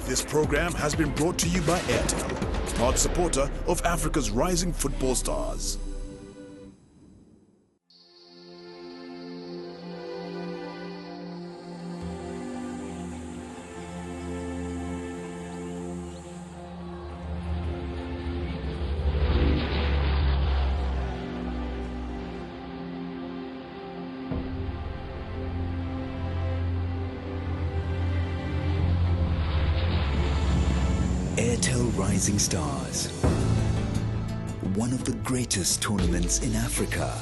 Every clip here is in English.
This program has been brought to you by Airtel, proud supporter of Africa's rising football stars. Airtel Rising Stars, one of the greatest tournaments in Africa.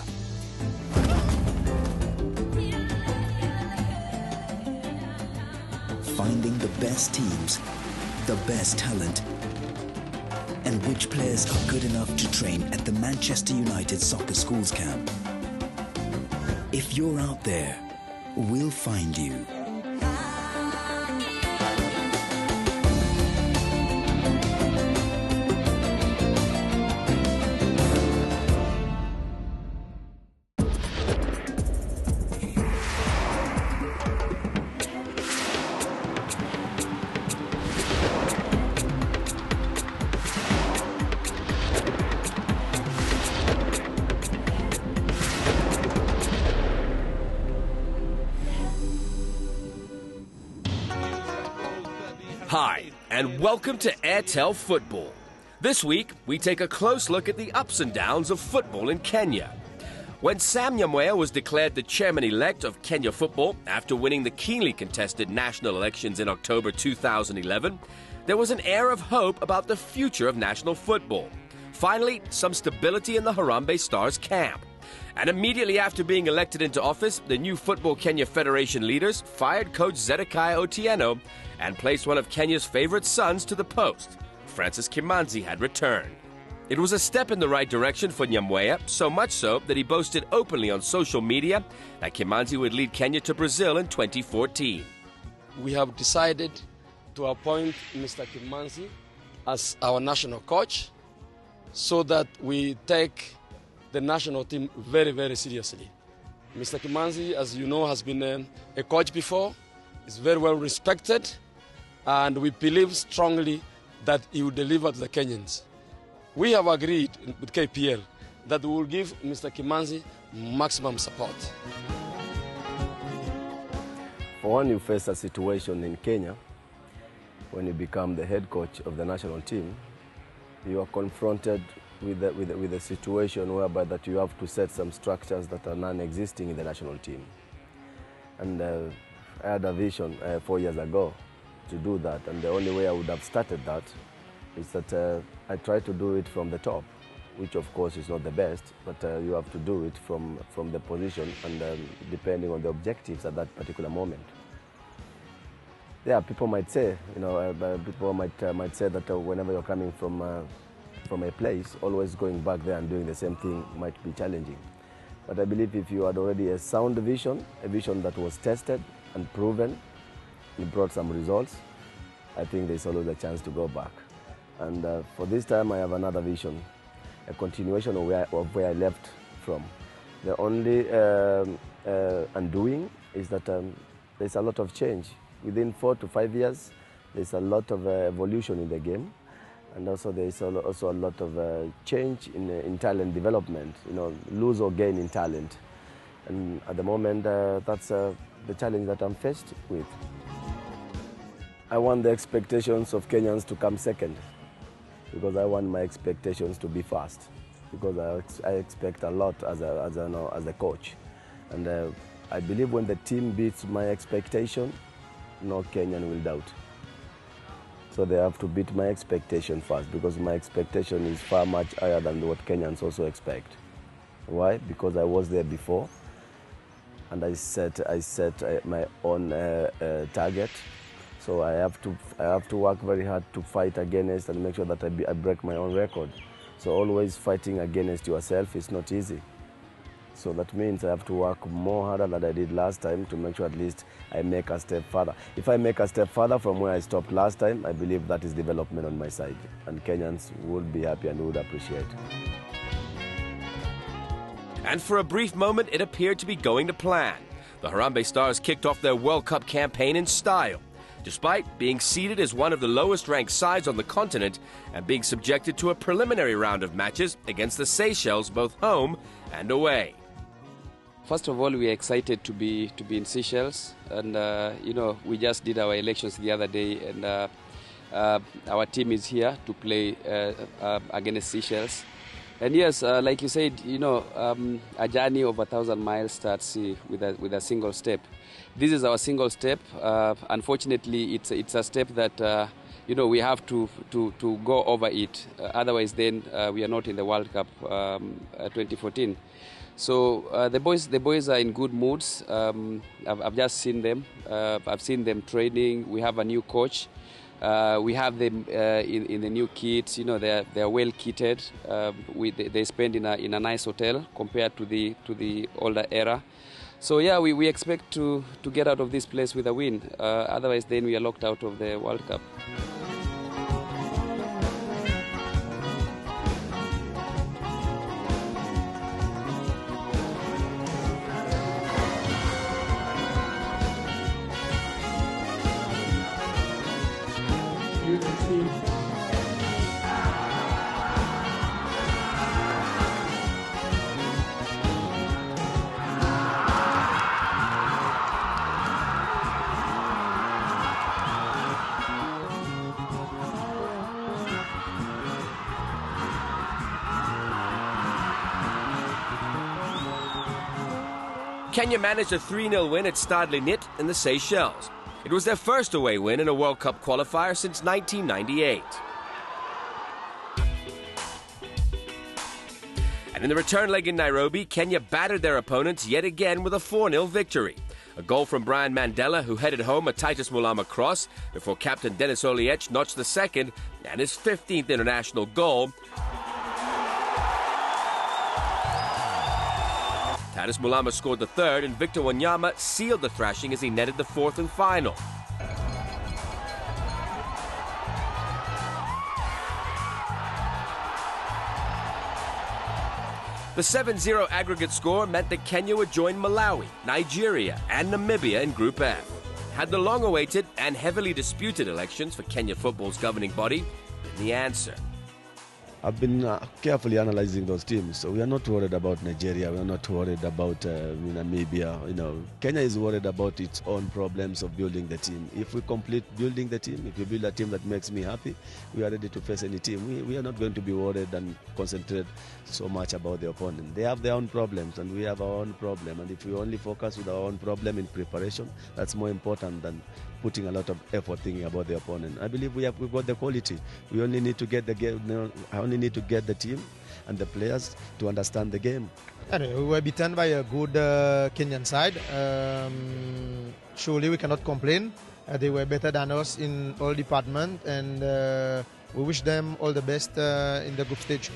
Finding the best teams, the best talent, and which players are good enough to train at the Manchester United Soccer Schools camp. If you're out there, we'll find you. Hi, and welcome to Airtel Football. This week, we take a close look at the ups and downs of football in Kenya. When Sam Nyamweya was declared the chairman-elect of Kenya Football after winning the keenly contested national elections in October 2011, there was an air of hope about the future of national football. Finally, some stability in the Harambee Stars camp. And immediately after being elected into office, the new Football Kenya Federation leaders fired coach Zedekiah Otieno and placed one of Kenya's favorite sons to the post. Francis Kimanzi had returned. It was a step in the right direction for Nyamweya, so much so that he boasted openly on social media that Kimanzi would lead Kenya to Brazil in 2014. We have decided to appoint Mr. Kimanzi as our national coach so that we take the national team very, very seriously. Mr. Kimanzi, as you know, has been a coach before, is very well respected, and we believe strongly that he will deliver to the Kenyans. We have agreed with KPL that we will give Mr. Kimanzi maximum support. For when you face a situation in Kenya, when you become the head coach of the national team, you are confronted with a situation whereby that you have to set some structures that are non-existing in the national team. And I had a vision 4 years ago to do that, and the only way I would have started that is that I try to do it from the top, which of course is not the best, but you have to do it from the position and depending on the objectives at that particular moment. Yeah, people might say, people might say that whenever you're coming from a place, always going back there and doing the same thing might be challenging. But I believe if you had already a sound vision, a vision that was tested and proven, it brought some results, I think there's always a chance to go back. And for this time, I have another vision, a continuation of where I left from. The only undoing is that there's a lot of change. Within 4 to 5 years, there's a lot of evolution in the game. And also there's also a lot of change in talent development, lose or gain in talent. And at the moment, that's the challenge that I'm faced with. I want the expectations of Kenyans to come second, because I want my expectations to be first, because I expect a lot as a coach. And I believe when the team beats my expectation, no Kenyan will doubt. So they have to beat my expectation first, because my expectation is far much higher than what Kenyans also expect. Why? Because I was there before, and I set my own target. So I have to work very hard to fight against and make sure that I break my own record. So always fighting against yourself is not easy. So that means I have to work more harder than I did last time to make sure at least I make a step further. If I make a step further from where I stopped last time, I believe that is development on my side. And Kenyans would be happy and would appreciate. And for a brief moment, it appeared to be going to plan. The Harambee Stars kicked off their World Cup campaign in style. despite being seeded as one of the lowest-ranked sides on the continent and being subjected to a preliminary round of matches against the Seychelles, both home and away. First of all, we are excited to be in Seychelles, and we just did our elections the other day, and our team is here to play against Seychelles. And yes, like you said, a journey of 1,000 miles starts with a single step. This is our single step. Unfortunately, it's a step that we have to go over it. Otherwise, then we are not in the World Cup 2014. So the boys are in good moods. I've just seen them. I've seen them training. We have a new coach. We have them in the new kits. They're well kitted. They spend in a nice hotel compared to the older era. So yeah, we expect to get out of this place with a win. Otherwise, then we are locked out of the World Cup. Kenya managed a 3-0 win at Stade Linnit in the Seychelles. It was their first away win in a World Cup qualifier since 1998. And in the return leg in Nairobi, Kenya battered their opponents yet again with a 4-0 victory. A goal from Brian Mandela, who headed home a Titus Mulama cross before captain Dennis Oliech notched the second and his 15th international goal. Titus Mulama scored the third, and Victor Wanyama sealed the thrashing as he netted the fourth and final. The 7-0 aggregate score meant that Kenya would join Malawi, Nigeria, and Namibia in Group F. Had the long-awaited and heavily disputed elections for Kenya football's governing body been the answer? I've been carefully analyzing those teams, so we are not worried about Nigeria, we are not worried about Namibia. Kenya is worried about its own problems of building the team. If we complete building the team, if we build a team that makes me happy, we are ready to face any team. We are not going to be worried and concentrate so much about the opponent. They have their own problems and we have our own problem, and if we only focus with our own problem in preparation, that's more important than putting a lot of effort thinking about the opponent. I believe we've got the quality. We only need to get the game. I only need to get the team and the players to understand the game. Anyway, we were beaten by a good Kenyan side. Surely we cannot complain. They were better than us in all departments, and we wish them all the best in the group stage.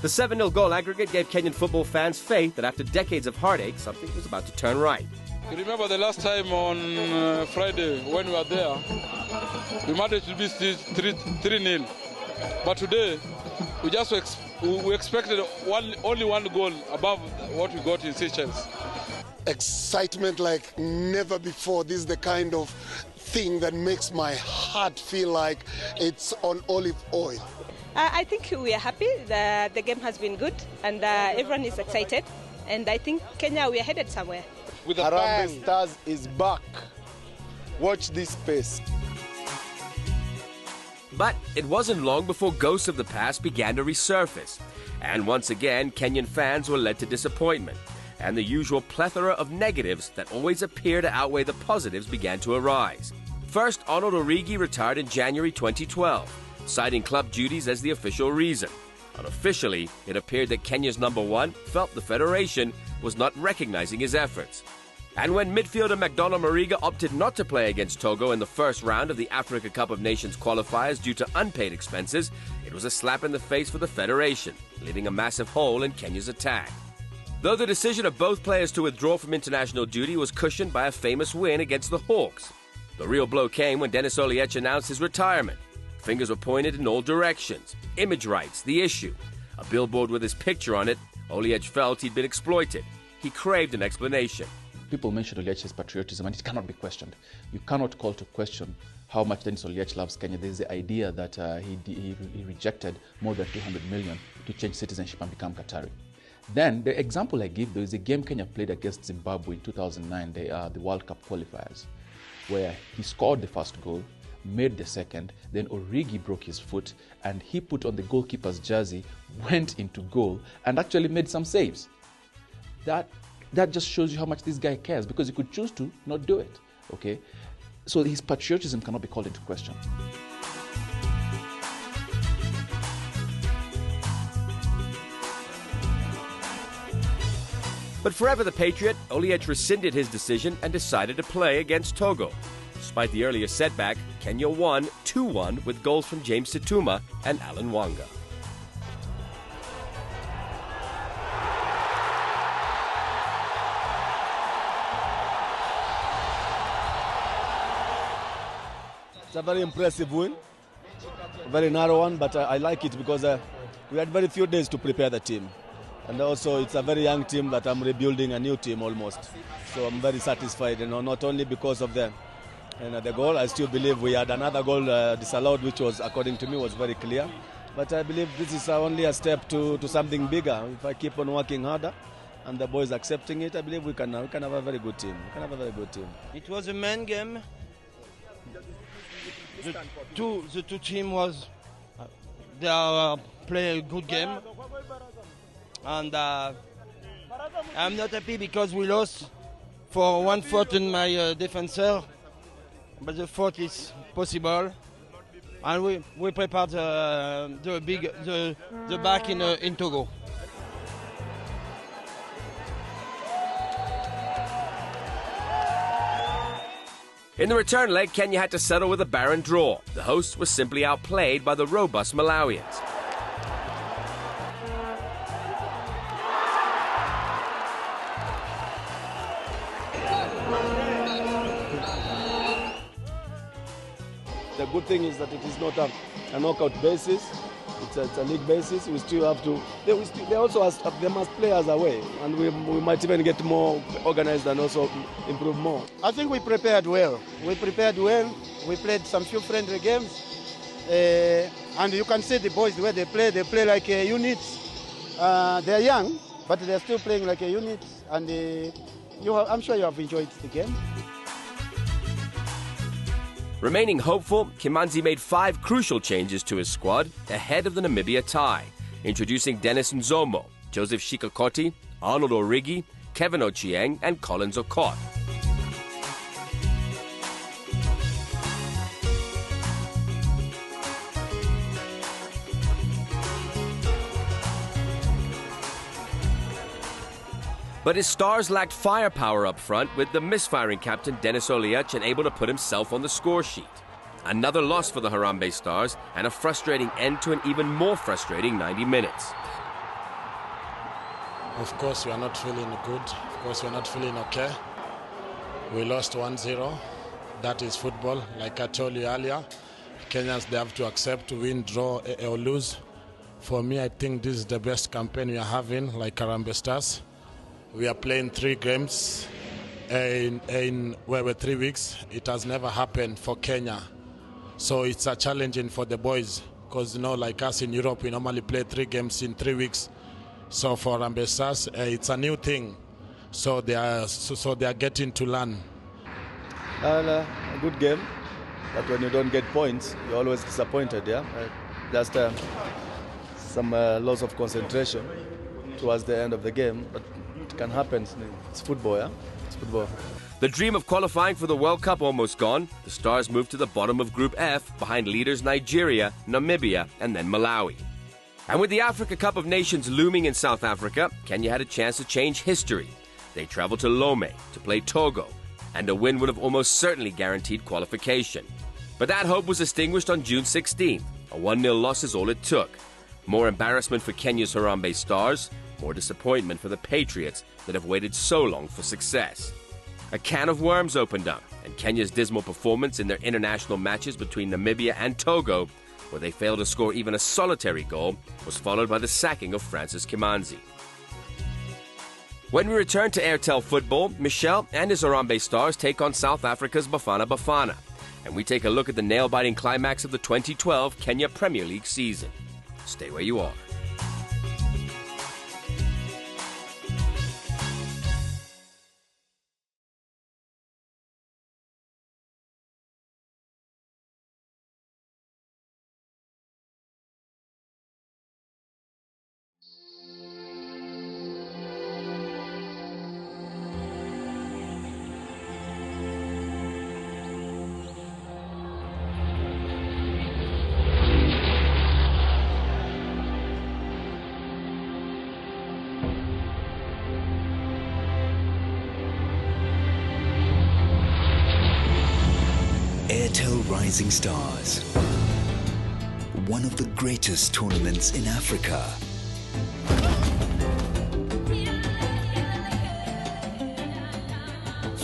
The 7-0 goal aggregate gave Kenyan football fans faith that after decades of heartache, something was about to turn right. You remember the last time on Friday when we were there, we managed to beat 3-0. But today, we expected only one goal above what we got in Seychelles. Excitement like never before. This is the kind of thing that makes my heart feel like it's on olive oil. I think we are happy. The game has been good and everyone is excited. And I think Kenya, we are headed somewhere. With Harambee Stars is back. Watch this space. But it wasn't long before ghosts of the past began to resurface. And once again, Kenyan fans were led to disappointment. And the usual plethora of negatives that always appear to outweigh the positives began to arise. First, Arnold Origi retired in January 2012, citing club duties as the official reason. Unofficially, it appeared that Kenya's number one felt the federation was not recognizing his efforts. And when midfielder McDonald Mariga opted not to play against Togo in the first round of the Africa Cup of Nations qualifiers due to unpaid expenses, it was a slap in the face for the federation, leaving a massive hole in Kenya's attack. Though the decision of both players to withdraw from international duty was cushioned by a famous win against the Hawks, the real blow came when Dennis Oliech announced his retirement. Fingers were pointed in all directions. Image rights, the issue. A billboard with his picture on it, Oliech felt he'd been exploited. He craved an explanation. People mention Oliech's patriotism, and it cannot be questioned. You cannot call to question how much Dennis Oliech loves Kenya. There's the idea that he rejected more than 200 million to change citizenship and become Qatari. Then the example I give, there is a game Kenya played against Zimbabwe in 2009, the World Cup qualifiers, where he scored the first goal, made the second, then Origi broke his foot, and he put on the goalkeeper's jersey, went into goal, and actually made some saves. That just shows you how much this guy cares, because he could choose to not do it, okay? So his patriotism cannot be called into question. But forever the Patriot, Oliech rescinded his decision and decided to play against Togo. Despite the earlier setback, Kenya won 2-1 with goals from James Situma and Alan Wanga. It's a very impressive win, a very narrow one, but I like it because we had very few days to prepare the team. And also it's a very young team that I'm rebuilding a new team almost. So I'm very satisfied, not only because of the goal. I still believe we had another goal disallowed, which was, according to me, was very clear. But I believe this is only a step to something bigger. If I keep on working harder and the boys accepting it, I believe we can have a very good team. It was a main game. The two teams they play a good game. And I'm not happy because we lost for 1 fault in my defender, but the fault is possible, and we prepared the back in Togo. In the return leg, Kenya had to settle with a barren draw. The hosts were simply outplayed by the robust Malawians. The good thing is that it is not a knockout basis. It's a league basis. We still have to. They also they must play us away, and we might even get more organized and also improve more. I think we prepared well. We played some few friendly games, and you can see the boys the way they play. They play like a unit. They're young, but they're still playing like a unit, and I'm sure you have enjoyed the game. Remaining hopeful, Kimanzi made 5 crucial changes to his squad ahead of the Namibia tie, introducing Dennis Nzomo, Joseph Shikakoti, Arnold Origi, Kevin Ochieng, and Collins Okot. But his stars lacked firepower up front, with the misfiring captain Dennis Oliech unable to put himself on the score sheet. Another loss for the Harambee Stars, and a frustrating end to an even more frustrating 90 minutes. Of course, we are not feeling good. Of course, we are not feeling okay. We lost 1-0. That is football. Like I told you earlier, Kenyans, they have to accept to win, draw, or lose. For me, I think this is the best campaign we are having, like Harambee Stars. We are playing 3 games in 3 weeks. It has never happened for Kenya. So it's a challenging for the boys because, like us in Europe, we normally play 3 games in 3 weeks. So for Harambee Stars, it's a new thing. So they are getting to learn. A good game, but when you don't get points, you're always disappointed, yeah? Just some loss of concentration towards the end of the game, but it can happen. It's football, yeah? It's football. The dream of qualifying for the World Cup almost gone, the Stars moved to the bottom of Group F behind leaders Nigeria, Namibia, and then Malawi. And with the Africa Cup of Nations looming in South Africa, Kenya had a chance to change history. They traveled to Lome to play Togo, and a win would have almost certainly guaranteed qualification. But that hope was extinguished on June 16th. A 1-0 loss is all it took. More embarrassment for Kenya's Harambee Stars, more disappointment for the Patriots that have waited so long for success. A can of worms opened up, and Kenya's dismal performance in their international matches between Namibia and Togo, where they failed to score even a solitary goal, was followed by the sacking of Francis Kimanzi. When we return to Airtel football, Michel and his Harambee Stars take on South Africa's Bafana Bafana. And we take a look at the nail-biting climax of the 2012 Kenya Premier League season. Stay where you are. Airtel Rising Stars, one of the greatest tournaments in Africa.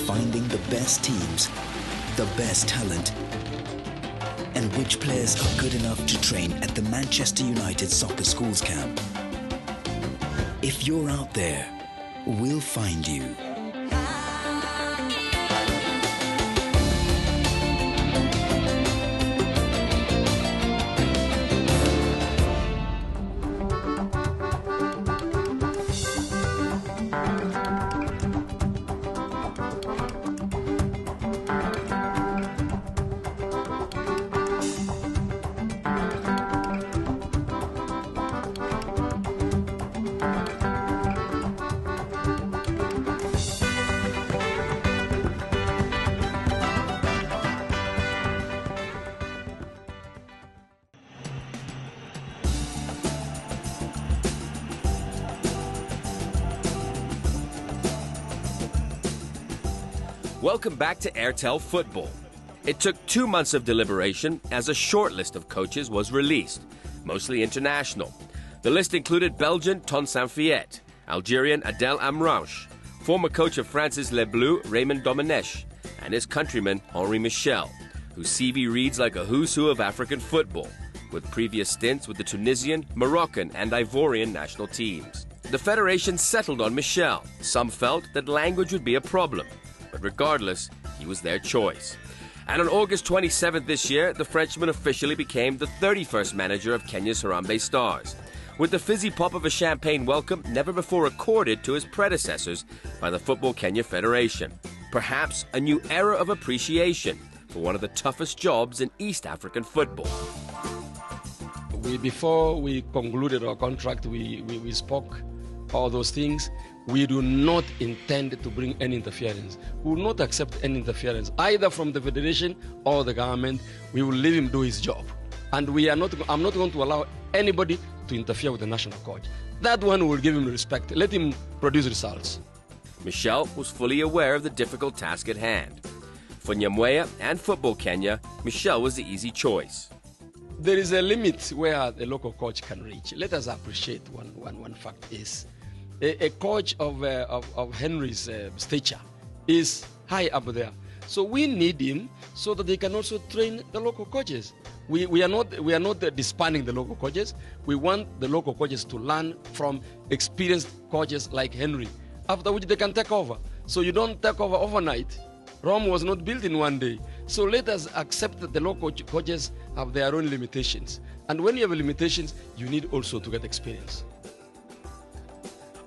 Finding the best teams, the best talent, and which players are good enough to train at the Manchester United Soccer Schools Camp. If you're out there, we'll find you. Welcome back to Airtel Football. It took 2 months of deliberation as a short list of coaches was released, mostly international. The list included Belgian Ton Saint-Fiet, Algerian Adel Amrouche, former coach of France's Les Bleus Raymond Domenech, and his countryman Henri Michel, whose CV reads like a who's who of African football, with previous stints with the Tunisian, Moroccan and Ivorian national teams. The federation settled on Michel. Some felt that language would be a problem, but regardless, he was their choice. And on August 27th this year, the Frenchman officially became the 31st manager of Kenya's Harambee Stars, with the fizzy pop of a champagne welcome never before accorded to his predecessors by the Football Kenya Federation. Perhaps a new era of appreciation for one of the toughest jobs in East African football. Before we concluded our contract, we spoke all those things. We do not intend to bring any interference. We will not accept any interference, either from the federation or the government. We will leave him do his job. And I'm not going to allow anybody to interfere with the national coach. That one will give him respect. Let him produce results. Michel was fully aware of the difficult task at hand. For Nyamweya and Football Kenya, Michel was the easy choice. There is a limit where the local coach can reach. Let us appreciate one fact is, a coach of Henry's stature is high up there. So we need him so that they can also train the local coaches. We are not disbanding the local coaches. We want the local coaches to learn from experienced coaches like Henry, after which they can take over. So you don't take over overnight. Rome was not built in one day. So let us accept that the local coaches have their own limitations. And when you have limitations, you need also to get experience.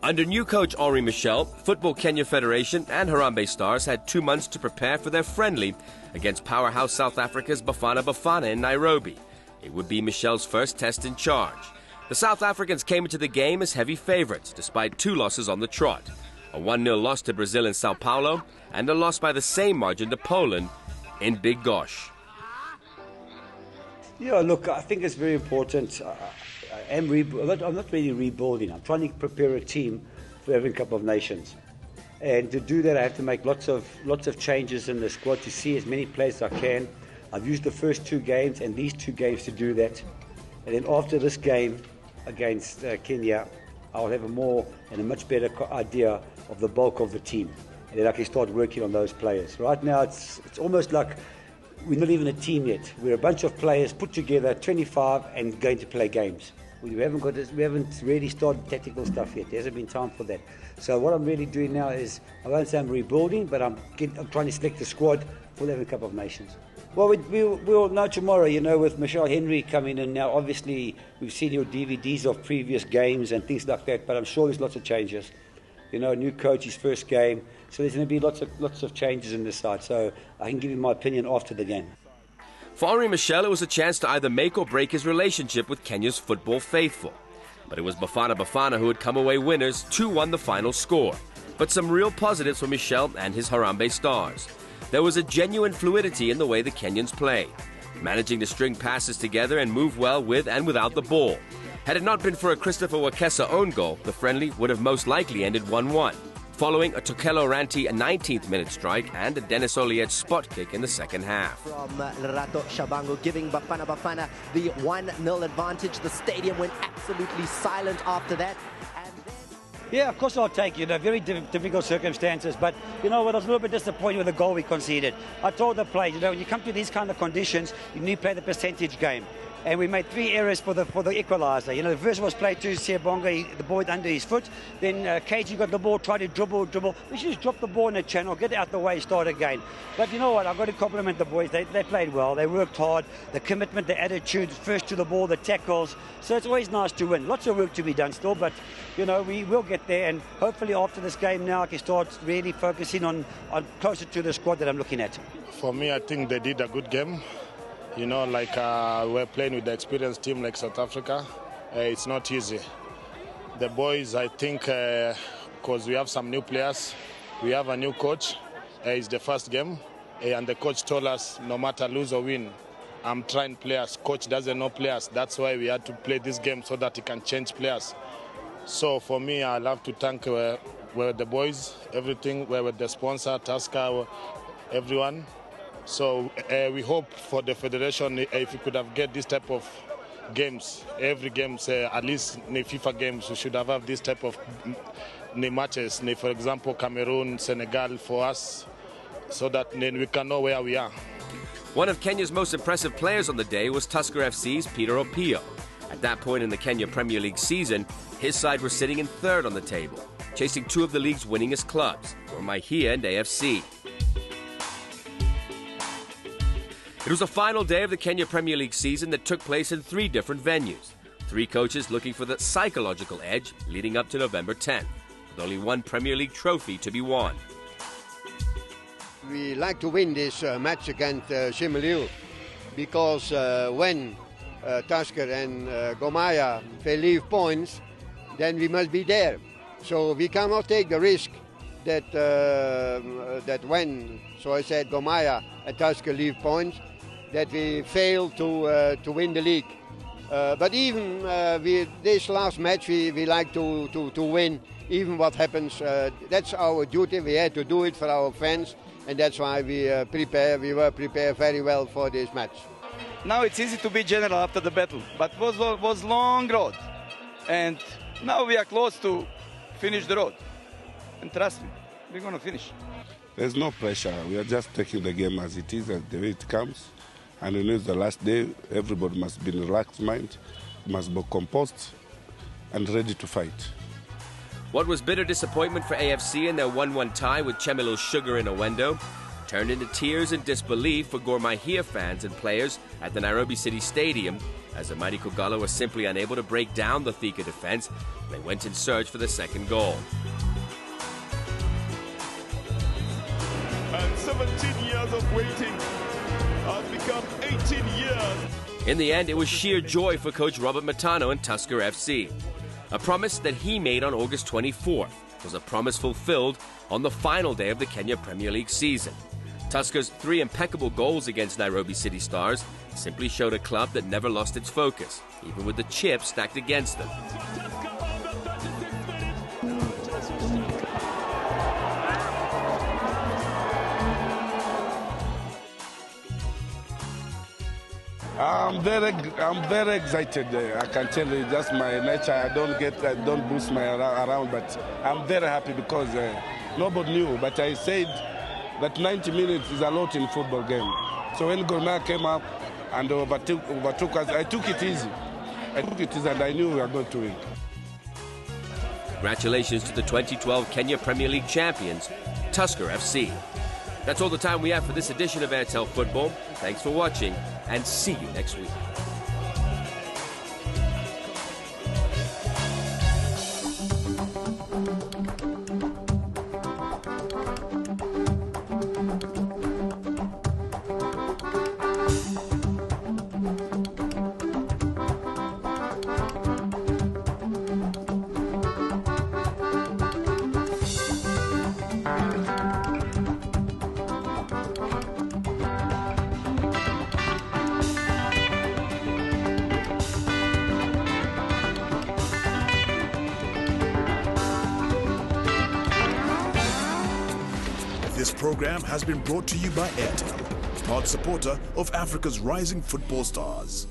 Under new coach Henri Michel, Football Kenya Federation and Harambee Stars had 2 months to prepare for their friendly against powerhouse South Africa's Bafana Bafana in Nairobi. It would be Michel's first test in charge. The South Africans came into the game as heavy favourites, despite 2 losses on the trot. A 1-0 loss to Brazil in Sao Paulo, and a loss by the same margin to Poland in Big Gosh. Yeah, look, I think it's very important. I'm not really rebuilding. I'm trying to prepare a team for every couple of nations. And to do that, I have to make lots of changes in the squad to see as many players as I can. I've used the first 2 games and these 2 games to do that. And then after this game against Kenya, I'll have a more and a much better idea of the bulk of the team. And then I can start working on those players. Right now, it's almost like we're not even a team yet. We're a bunch of players put together, 25, and going to play games. We haven't really started tactical stuff yet. There hasn't been time for that. So what I'm really doing now is, I won't say I'm rebuilding, but I'm trying to select the squad for the African Cup of Nations. Well, we'll know tomorrow, you know, with Michelle Henry coming in now. Obviously, we've seen your DVDs of previous games and things like that, but I'm sure there's lots of changes. You know, new coach, his first game. So there's going to be lots of changes in this side. So I can give you my opinion after the game. For Henri Michel, it was a chance to either make or break his relationship with Kenya's football faithful. But it was Bafana Bafana who had come away winners, 2-1 the final score. But some real positives for Michel and his Harambee Stars. There was a genuine fluidity in the way the Kenyans played, managing to string passes together and move well with and without the ball. Had it not been for a Christopher Wakesa own goal, the friendly would have most likely ended 1-1, following a Tokelo Ranti 19th minute strike and a Dennis Oliet spot kick in the second half. From Lerato Shabangu giving Bafana Bafana the 1-0 advantage. The stadium went absolutely silent after that. Yeah, of course I'll take, you know, very difficult circumstances, but you know what, I was a little bit disappointed with the goal we conceded. I told the players, you know, when you come to these kind of conditions, you need to play the percentage game. And we made 3 errors for the equaliser. You know, the first was played to Siyabonga, the ball under his foot. Then KG got the ball, tried to dribble. We should just drop the ball in the channel, get it out the way, start again. But you know what, I've got to compliment the boys. They played well, they worked hard, the commitment, the attitude, first to the ball, the tackles. So it's always nice to win. Lots of work to be done still, but you know, we will get there. And hopefully after this game now, I can start really focusing on closer to the squad that I'm looking at. For me, I think they did a good game. You know, like we're playing with the experienced team like South Africa. It's not easy. The boys, I think, because we have some new players, we have a new coach. It's the first game, and the coach told us no matter lose or win, I'm trying players. Coach doesn't know players. That's why we had to play this game so that he can change players. So for me, I love to thank the boys, everything, with the sponsor, Tusker, everyone. So we hope for the federation, if we could have get this type of games, every game, at least in the FIFA games, we should have this type of matches. For example, Cameroon, Senegal for us, so that then we can know where we are. One of Kenya's most impressive players on the day was Tusker FC's Peter Opio. At that point in the Kenya Premier League season, his side were sitting in third on the table, chasing 2 of the league's winningest clubs, Gor Mahia and AFC. It was a final day of the Kenya Premier League season that took place in 3 different venues. 3 coaches looking for the psychological edge leading up to November 10th, with only 1 Premier League trophy to be won. We like to win this match against Shimaliu because when Tusker and Gor Mahia they leave points, then we must be there. So we cannot take the risk that when, so I said, Gor Mahia and Tusker leave points, that we fail to win the league. But even this last match, we like to win, even what happens. That's our duty. We had to do it for our fans, and that's why we were prepared very well for this match. Now it's easy to be general after the battle, but it was long road. And now we are close to finish the road. And trust me, we're going to finish. There's no pressure. We are just taking the game as it is, the way it comes. And we know it's the last day. Everybody must be in a relaxed mind, must be composed and ready to fight. What was bitter disappointment for AFC in their 1-1 tie with Chemelo Sugar in Owendo turned into tears and disbelief for Gor Mahia fans and players at the Nairobi City Stadium as the mighty Kogalo was simply unable to break down the Thika defense. They went in search for the second goal. And 17 years of waiting has become 18 years. In the end, it was sheer joy for coach Robert Matano and Tusker FC. A promise that he made on August 24th was a promise fulfilled on the final day of the Kenya Premier League season. Tusker's 3 impeccable goals against Nairobi City Stars simply showed a club that never lost its focus, even with the chips stacked against them. I'm very excited. I can tell you, just my nature. I don't boost my around, but I'm very happy because nobody knew. But I said that 90 minutes is a lot in football game. So when Gor Mahia came up and overtook us, I took it easy. I think it is, and I knew we were going to win. Congratulations to the 2012 Kenya Premier League champions, Tusker FC. That's all the time we have for this edition of Airtel Football. Thanks for watching, and see you next week. This program has been brought to you by Airtel, proud supporter of Africa's rising football stars.